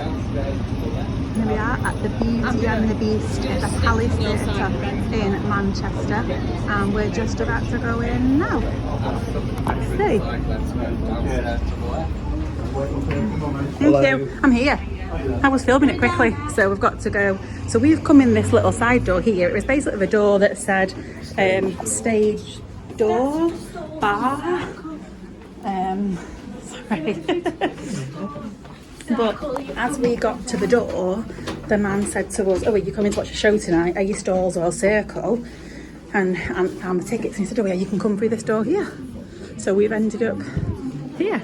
Here we are at the Beauty and the Beast at the Palace Theatre in Manchester, and we're just about to go in now. Let's see. Thank you. I'm here. I was filming it quickly, so we've got to go. So we've come in this little side door here. It was basically a door that said stage door, bar. Sorry. But as we got to the door, the man said to us, "Oh, are you coming to watch a show tonight? Are your stalls all circle?" And found the tickets, and he said, "Oh yeah, you can come through this door here." So we've ended up here,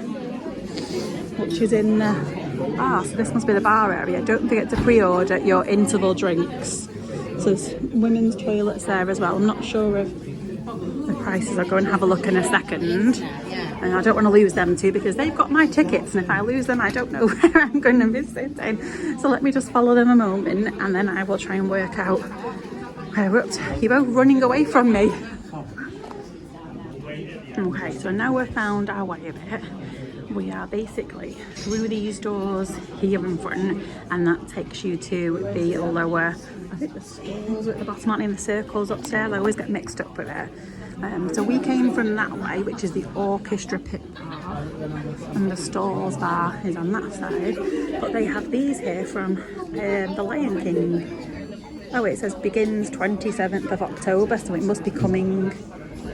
which is in the bar. So this must be the bar area. Don't forget to pre-order your interval drinks. So there's women's toilets there as well. I'm not sure of the prices. I'll go and have a look in a second. And I don't want to lose them too, because they've got my tickets, and if I lose them I don't know where I'm going to be sitting. So let me just follow them a moment, and then I will try and work out where we're up to. You're both running away from me. Okay, so now we've found our way a bit. We are basically through these doors here in front, and that takes you to the lower, I think the stalls at the bottom, aren't they, in the circles upstairs? I always get mixed up with it. So we came from that way, which is the orchestra pit bar, and the stalls bar is on that side. But they have these here from the Lion King. Oh, it says begins 27th of October, so it must be coming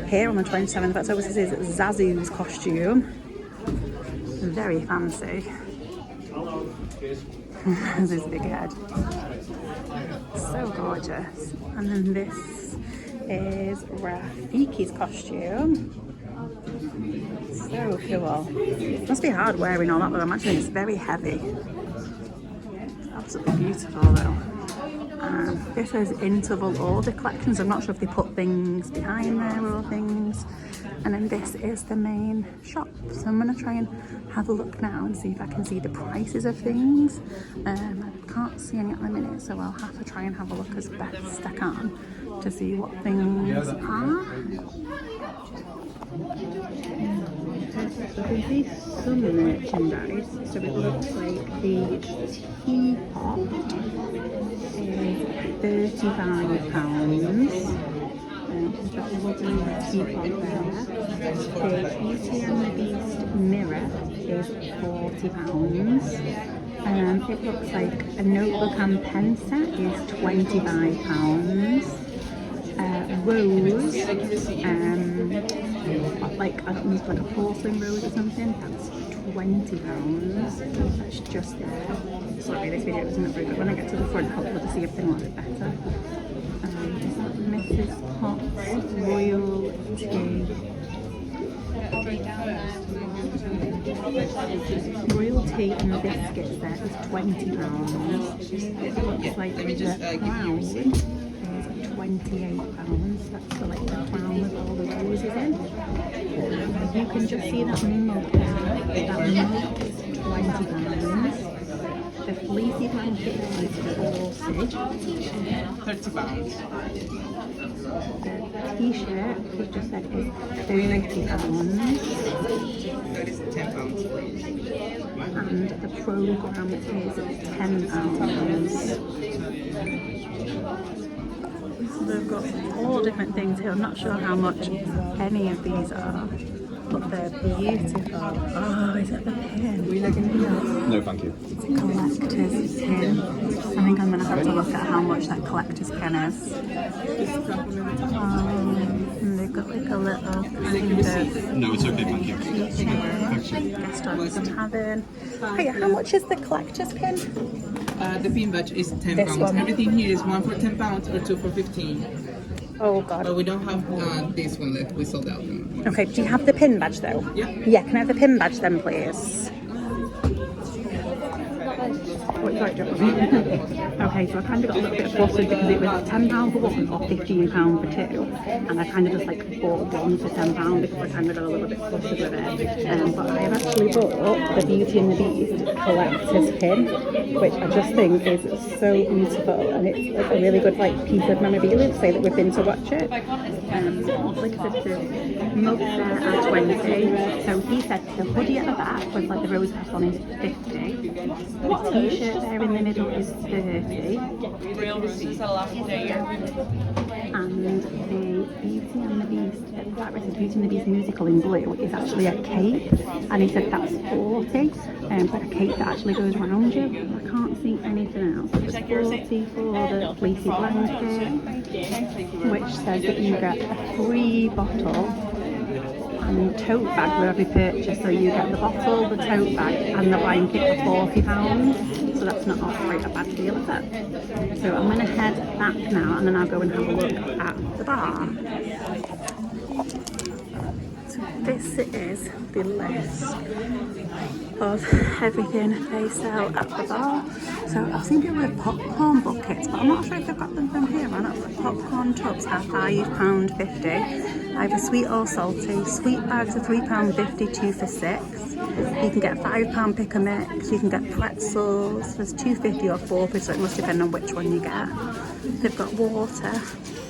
here on the 27th of October. This is Zazu's costume. Very fancy. There's his big head. So gorgeous. And then this is Rafiki's costume. So cool. Must be hard wearing all that, but I'm imagining it's very heavy. It's absolutely beautiful though. This is interval order collections. I'm not sure if they put things behind there or things. And then this is the main shop. So I'm going to try and have a look now and see if I can see the prices of things. I can't see any at the minute, so I'll have to try and have a look as best I can to see what things are. So I can see some merchandise. So it looks like the teapot is £35. Just a lovely teapot there. The Beauty and the Beast mirror is £40. It looks like a notebook and pen set is £25. Rose, like I don't know, like a porcelain rose or something, that's £20. That's just there. Sorry, this video isn't very good. When I get to the front, hopefully to see everything a little bit better. Is that Mrs. Potts Royal Tea? Royal tea and the biscuits there is £20. It looks like the crown is £28. That's the, like, the crown with all the roses in. You can just see that mug there. That mug is £20. The fleecy blanket is £40. The t-shirt, we just said, is £30. That is £10. And the programme is £10. So they've got all different things here. I'm not sure how much any of these are, but they're beautiful. Oh, is that the pin? Are we looking here? No, thank you. It's a collector's pin. I think I'm going to have to look at how much that collector's pin is. And they've got like a little kind of... No, it's okay, thank you. Guest of the tavern. Hey, how much is the collector's pin? The pin badge is £10. This one. Everything here is one for £10 or two for 15. Oh god. But we don't have this one left. We sold out. Okay, do you have the pin badge though? Yeah. Yeah, can I have the pin badge then, please? Okay, so I kind of got a little bit flustered because it was £10 for one or £15 for two, and I kind of just like bought one for £10 because I kind of got a little bit flustered with it. But I have actually bought the Beauty and the Beast collector's pin, which I just think is so beautiful, and it's like a really good like piece of memorabilia to say that we've been to watch it. Like I said, the mugs there are 20. So he said the hoodie at the back with like the rose press on is 50. The t-shirt there in the middle is 30. And the Beauty and the Beast, that was the Beauty and the Beast musical in blue, is actually a cape, and he said that's 40. It's like a cape that actually goes around you. I can't see anything else. It's 40 for the fleecy blanket, which says that you get a free bottle and tote bag with every purchase. So you get the bottle, the tote bag and the blanket for £40. So that's not quite a bad deal, is it? So I'm going to head back now and then I'll go and have a look at the bar. So this is the list of everything they sell at the bar. So I've seen people with popcorn buckets, but I'm not sure if they've got them from here or not. Popcorn tubs are £5.50. Either sweet or salty. Sweet bags are £3.50, 2 for 6. You can get £5 pick a mix. You can get pretzels. There's £2.50 or £4, so it must depend on which one you get. They've got water,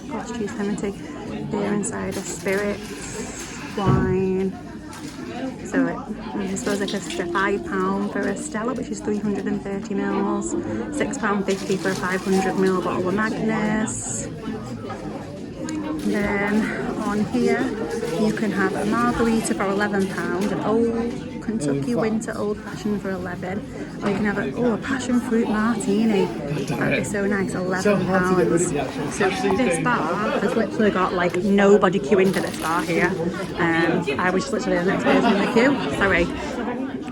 cost £2.70, beer and cider, spirits, wine. So I suppose like £5 for a Stella, which is 330 mils, £6.50 for a 500ml bottle of Magnus. Then on here you can have a margarita for £11, an old Kentucky winter old fashioned for £11, or you can have a passion fruit martini. That'd be so nice, £11. So this bar has literally got like nobody queuing for this bar here. I was literally the next person in the queue. Sorry.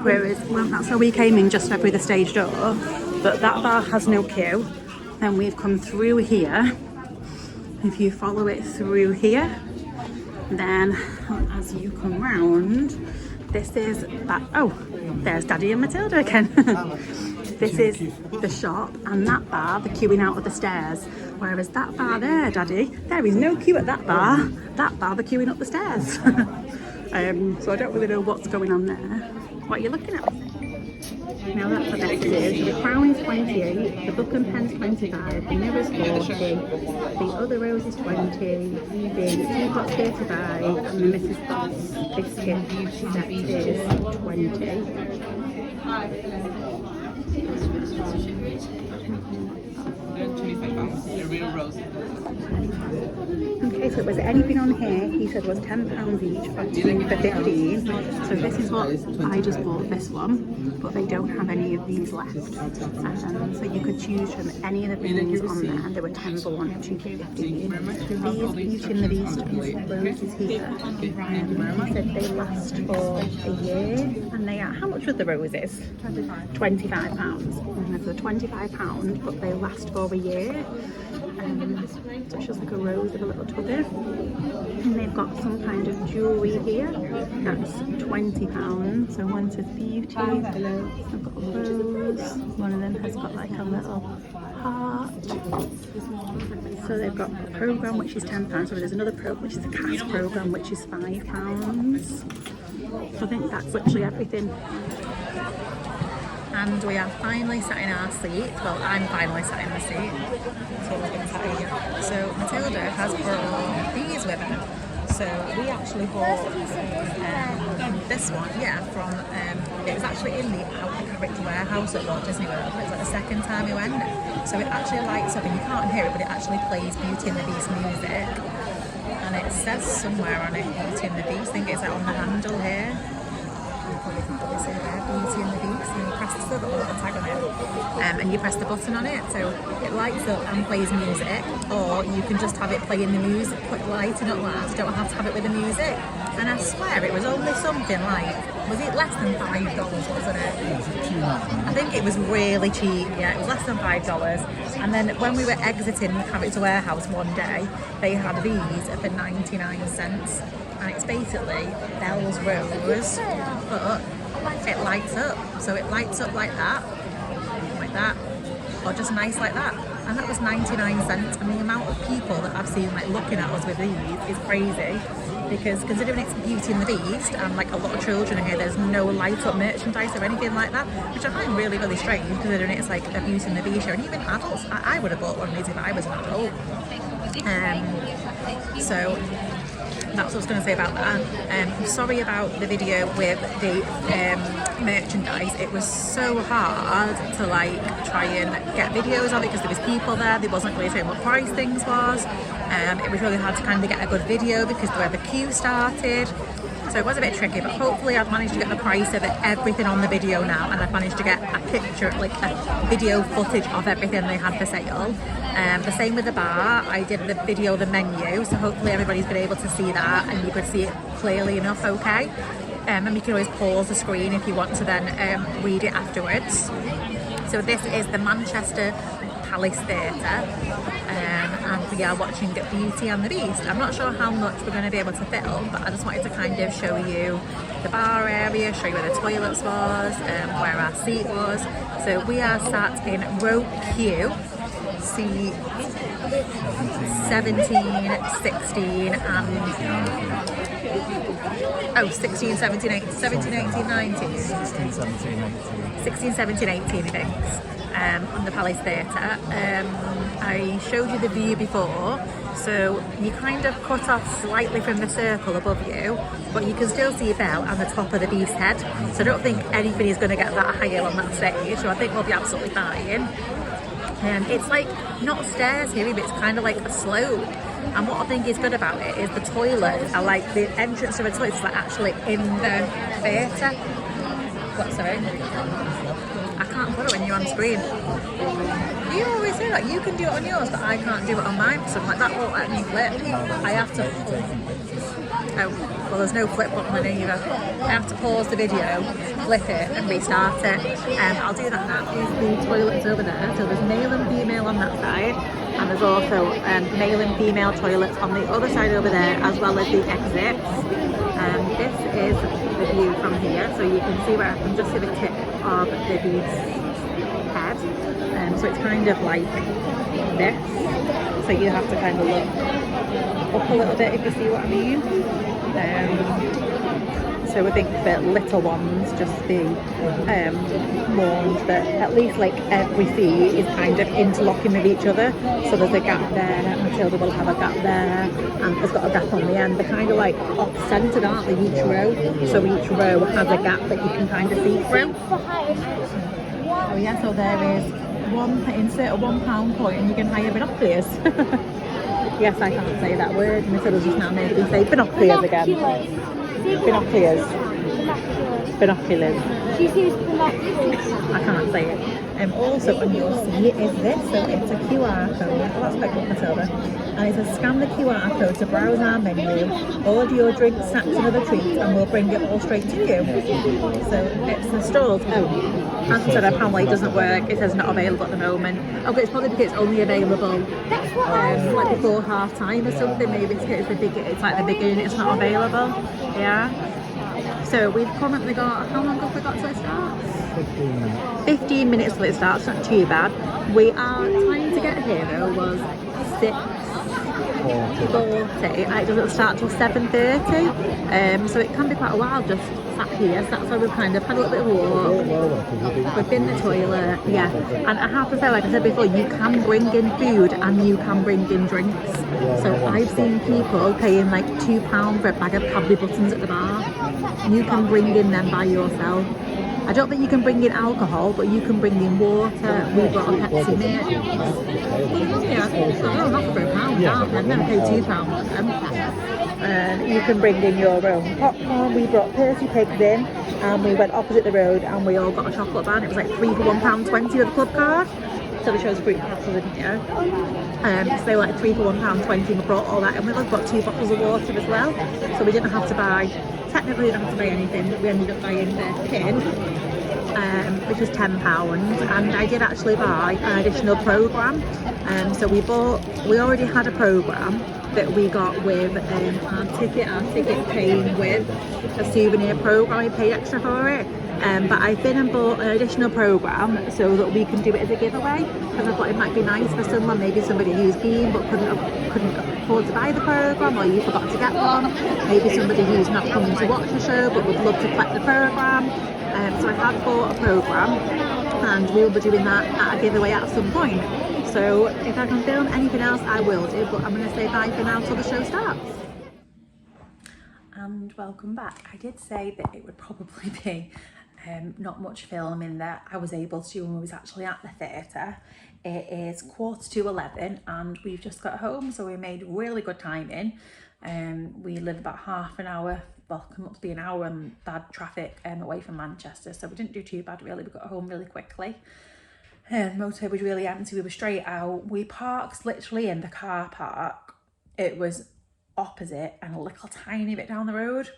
Whereas, well, that's how we came in just through the stage door, but that bar has no queue. Then we've come through here. If you follow it through here, then as you come round, this is that. Oh, there's Daddy and Matilda again. This is the shop, and that bar, the queuing out of the stairs. Whereas that bar there, Daddy, there is no queue at that bar. That bar, the queuing up the stairs. So I don't really know what's going on there. What are you looking at? Now that's the best is. The Crown is 28, the Book and Pen's 25, the Mirror's 40, the Other Rose is 20, the Teapot's 35, and the Mrs. Potts biscuit set is 20. The real rose. Okay, so was there anything on here he said was £10 each or 2 for 15. So this is what I just bought, this one, but they don't have any of these left. So you could choose from any of the things on there, and there were 10 for 1, 2 for 15. These Beauty and the Beast roses here, he said they last for a year, and they are, how much were the roses? £25. So £25, but they last for a year. So it's just like a rose with a little tub in. And they've got some kind of jewellery here. That's £20. So one says Beauty. I've got a rose. One of them has got like a little heart. So they've got a programme which is £10. So there's another programme which is a cast programme which is £5. So I think that's literally everything. And we are finally sat in our seat. Well, I'm finally sat in the seat. So Matilda has brought these with her. So we actually bought this one, from, it was actually in the Character Warehouse at Walt Disney World. It's like the second time we went. So it actually lights up, and you can't hear it, but it actually plays Beauty and the Beast music. And it says somewhere on it, Beauty and the Beast. I think it's on the handle here. Beauty and the Beast, and you press the tag on it, and you press the button on it, so it lights up and plays music, or you can just have it playing the music, lighting up that, you don't have to have it with the music. And I swear it was only something like, was it less than $5, wasn't it? I think it was really cheap, yeah, it was less than $5. And then when we were exiting the Character Warehouse one day, they had these for 99 cents. And it's basically Belle's Rose, but it lights up. So it lights up like that, or just nice like that. And that was 99 cents. And the amount of people that I've seen like looking at us with these is crazy. Because considering it's Beauty and the Beast, and like a lot of children are here, there's no light up merchandise or anything like that, which I find really, really strange, considering it's like a Beauty and the Beast show. And even adults, I would have bought one of these if I was an adult. So that's what I was going to say about that. I'm sorry about the video with the merchandise. It was so hard to like try and get videos of it because there was people there. They wasn't really saying what price things was. It was really hard to kind of get a good video because where the queue started. So it was a bit tricky, but hopefully I've managed to get the price of everything on the video now, and I've managed to get a picture, like a video footage of everything they had for sale. The same with the bar. I did the video of the menu, so hopefully everybody's been able to see that and you could see it clearly enough, okay? And you can always pause the screen if you want to then read it afterwards. So this is the Manchester Palace Theatre. And we are watching Beauty and the Beast. I'm not sure how much we're going to be able to film, but I just wanted to kind of show you the bar area, show you where the toilets was, where our seat was. So we are sat in row Q, seat 17, 16 and... Oh, 16, 17, 18, 17, 18, 19. 16, 17, 18. 16, 17, 18, I think. On the Palace Theatre. I showed you the view before, so you kind of cut off slightly from the circle above you, but you can still see Belle and the top of the beast's head. So I don't think anything is going to get that higher on that stage, so I think we'll be absolutely fine. It's like not stairs here, but it's kind of like a slope. And what I think is good about it is the toilets are like the entrance to the toilets is like actually in the theatre. What, sorry? I can't put it when you're on screen. You always say that. You can do it on yours, but I can't do it on mine. So like that won't let me flip. I have to... Oh, well there's no flip button on either. I have to pause the video, flip it and restart it. I'll do that now. Here's the toilets over there. So there's male and female on that side. And there's also male and female toilets on the other side over there, as well as the exits. This is the view from here, so you can see where I can just see the tip of the beast's head. So it's kind of like this. So you have to kind of look up a little bit if you see what I mean. So I think that little ones just be warned that at least like every seat is kind of interlocking with each other. So there's a gap there, Matilda will have a gap there, and there's got a gap on the end. They're kind of like off-centred, aren't they, each row? So each row has a gap that you can kind of see through. Oh yeah, so there is insert a £1 coin and you can hire binoculars. Yes, I can't say that word. Matilda's just now made me say binoculars again. Binoculars. Binoculars. She sees binoculars. I can't say it. Also on your seat is this, so it's a QR code. Oh, that's quite good, Matilda. And it says scan the QR code to browse our menu, order your drinks, snacks and other treats, and we'll bring it all straight to you. So it's installed. Oh, answered apparently it doesn't work. It says not available at the moment. Okay, it's probably because it's only available like before half time or something. Maybe it's like the beginning, it's not available. Yeah. So we've currently got, how long have we got till it starts? 15 minutes. 15 minutes till it starts, not too bad. We are trying to get here though was 6:40 and it doesn't start till 7:30. So it can be quite a while just sat here. So that's why we've kind of had a little bit of a walk. We've been to the toilet, yeah. And I have to say, like I said before, you can bring in food and you can bring in drinks. So I've seen people paying like £2 for a bag of Cadbury buttons at the bar. You can bring in them by yourself. I don't think you can bring in alcohol, but you can bring in water. We brought a Pepsi mix. Yeah, oh, not for £1. I've never paid £2 for them. You can bring in your own popcorn. We brought Percy Pigs in, and we went opposite the road, and we all got a chocolate bar. And it was like 3 for £1.20 with a club card. So they chose fruit castles, didn't you? So they were like 3 for £1.20. We brought all that, and we got 2 bottles of water as well. So we didn't have to buy. Technically, we didn't have to buy anything, but we ended up buying the tin, which was £10. And I did actually buy an additional programme. So we already had a programme that we got with our ticket came with a souvenir programme. We paid extra for it. But I've been and bought an additional programme so that we can do it as a giveaway, because I thought it might be nice for someone, maybe somebody who's been but couldn't afford to buy the programme, or you forgot to get one, maybe somebody who's not coming to watch the show but would love to collect the programme. So I have bought a programme and we will be doing that at a giveaway at some point. So if I can film anything else I will do, but I'm going to say bye for now till the show starts. and welcome back. I did say that it would probably be not much filming that I was able to when we was actually at the theatre. It is 11:15 and we've just got home, so we made really good timing. We live about half an hour, well, come up to be an hour in bad traffic away from Manchester, so we didn't do too bad really. We got home really quickly. The motorway was really empty, we were straight out. We parked literally in the car park. It was opposite and a little tiny bit down the road.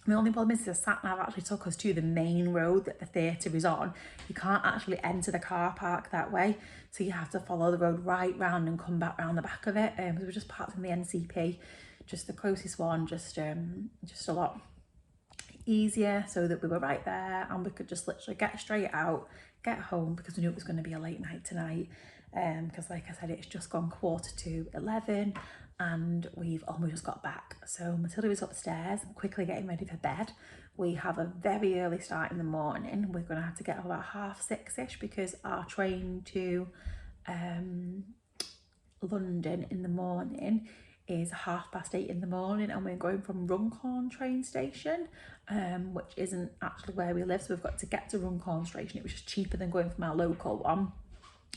The only problem is the sat-nav actually took us to the main road that the theatre is on. You can't actually enter the car park that way, so you have to follow the road right round and come back round the back of it. So we just parked in the NCP, just the closest one, just a lot easier, so that we were right there and we could just literally get straight out, get home, because we knew it was going to be a late night tonight. Because like I said, it's just gone 11:15 and we've only just got back. So Matilda was upstairs quickly getting ready for bed. We have a very early start in the morning. We're going to have to get up about 6:30ish because our train to London in the morning is 8:30 in the morning, and we're going from Runcorn train station, which isn't actually where we live, so we've got to get to Runcorn station. It was just cheaper than going from our local one.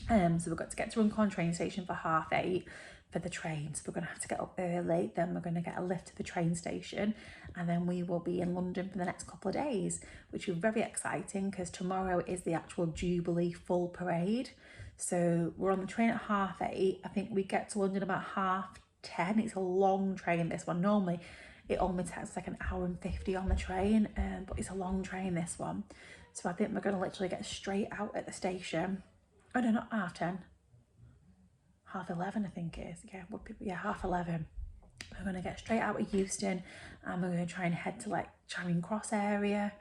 So we've got to get to Runcorn train station for 8:30 for the train, so we're going to have to get up early. Then we're going to get a lift to the train station, and then we will be in London for the next couple of days, which is very exciting because tomorrow is the actual Jubilee full parade. So we're on the train at 8:30. I think we get to London about 10:30. It's a long train, this one. Normally it only takes like an hour and 50 on the train, but it's a long train, this one. So I think we're going to literally get straight out at the station. Oh no, not 10:30. 11:30 I think it is. Yeah, 11:30. We're going to get straight out of Euston and we're going to try and head to like Charing Cross area,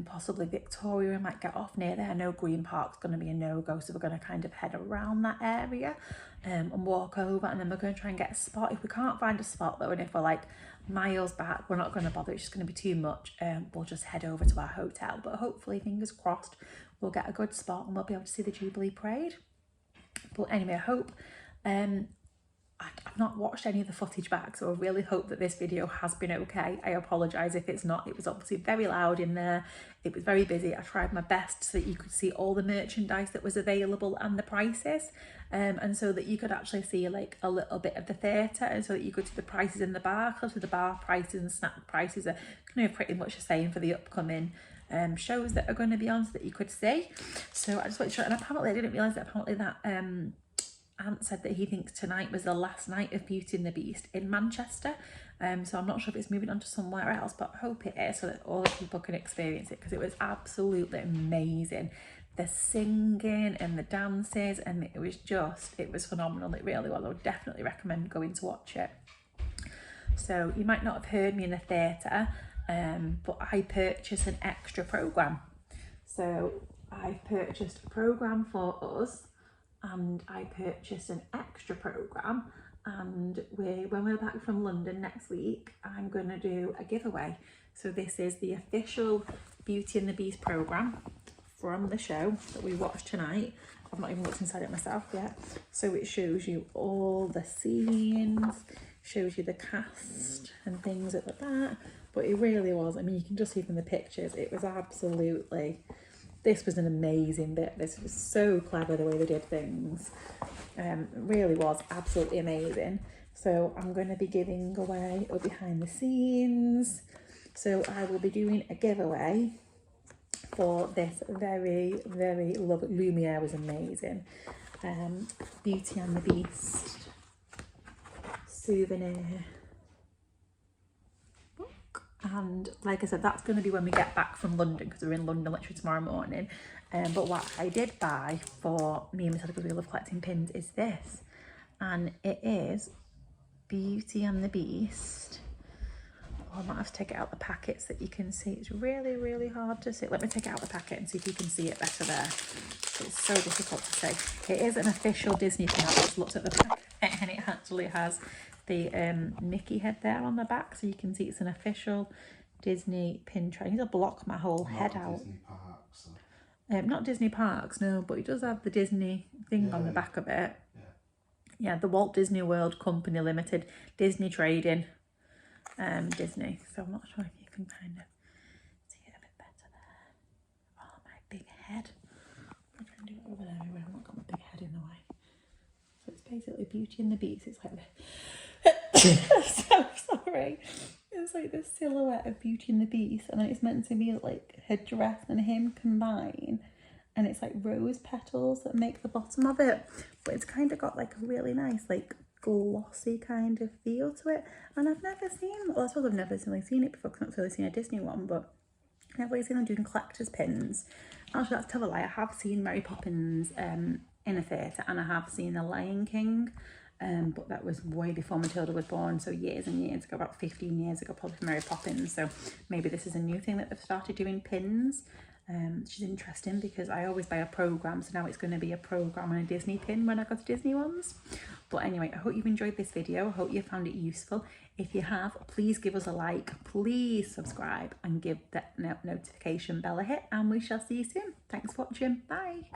possibly Victoria. We might get off near there. I know Green Park's going to be a no-go, so we're going to kind of head around that area and walk over, and then we're going to try and get a spot. If we can't find a spot though, and if we're like miles back, we're not going to bother, it's just going to be too much. We'll just head over to our hotel, but hopefully, fingers crossed, we'll get a good spot and we'll be able to see the Jubilee parade. But anyway, I hope I've not watched any of the footage back, so I really hope that this video has been okay. I apologise if it's not. It was obviously very loud in there. It was very busy. I tried my best so that you could see all the merchandise that was available and the prices, and so that you could actually see like a little bit of the theatre, and so that you could see the prices in the bar. Because the bar prices and snack prices are kind of pretty much the same for the upcoming shows that are going to be on, so that you could see. So I just wanted to show, and apparently I didn't realise that apparently that Ant said that he thinks tonight was the last night of Beauty and the Beast in Manchester. So I'm not sure if it's moving on to somewhere else, but I hope it is, so that all the people can experience it, because it was absolutely amazing. The singing and the dances, and it was phenomenal. It really was. I would definitely recommend going to watch it. So you might not have heard me in the theatre, but I purchased an extra programme. So I purchased a programme for us, and I purchased an extra programme, and when we're back from London next week, I'm going to do a giveaway. So this is the official Beauty and the Beast programme from the show that we watched tonight. I've not even looked inside it myself yet. So it shows you all the scenes, shows you the cast and things at the back, but it really was, I mean, you can just see from the pictures, it was absolutely, this was an amazing bit. This was so clever the way they did things. It really was absolutely amazing. So I'm going to be giving away a behind the scenes. So I will be doing a giveaway for this very, very lovely, Lumiere was amazing. Beauty and the Beast souvenir. And like I said, that's going to be when we get back from London, because we're in London literally tomorrow morning. But what I did buy for me and Matilda, because we love collecting pins, is this. And it is Beauty and the Beast. Oh, I might have to take it out the packet so that you can see. It's really, really hard to see. Let me take it out the packet and see if you can see it better there. It's so difficult to see. It is an official Disney pin. I just looked at the back and it actually has the Mickey head there on the back, so you can see it's an official Disney pin tray. I need to block my whole head out. Disney Parks, so. Not Disney Parks, no, but it does have the Disney thing on the back of it. Yeah, the Walt Disney World Company Limited, Disney Trading. Disney. So I'm not sure if you can kind of see it a bit better there. Oh, my big head. I'm trying to do it over there where I've not got my big head in the way. So it's basically Beauty and the Beast. It's like so sorry. It's like the silhouette of Beauty and the Beast, and then it's meant to be like her dress and him combine, and it's like rose petals that make the bottom of it, but it's kind of got like a really nice like glossy kind of feel to it. And I've never seen, well, I suppose I've never really seen it before because I've not really seen a Disney one, but I've always seen them doing collector's pins. Actually, that's tell a lie, I have seen Mary Poppins in a theatre, and I have seen The Lion King, but that was way before Matilda was born, so years and years ago, about 15 years ago probably, for Mary Poppins. So maybe this is a new thing that they've started doing pins, which is interesting because I always buy a programme, so now it's going to be a programme and a Disney pin when I go to Disney ones. But anyway, I hope you've enjoyed this video. I hope you found it useful. If you have, please give us a like, please subscribe, and give that notification bell a hit, and we shall see you soon. Thanks for watching. Bye.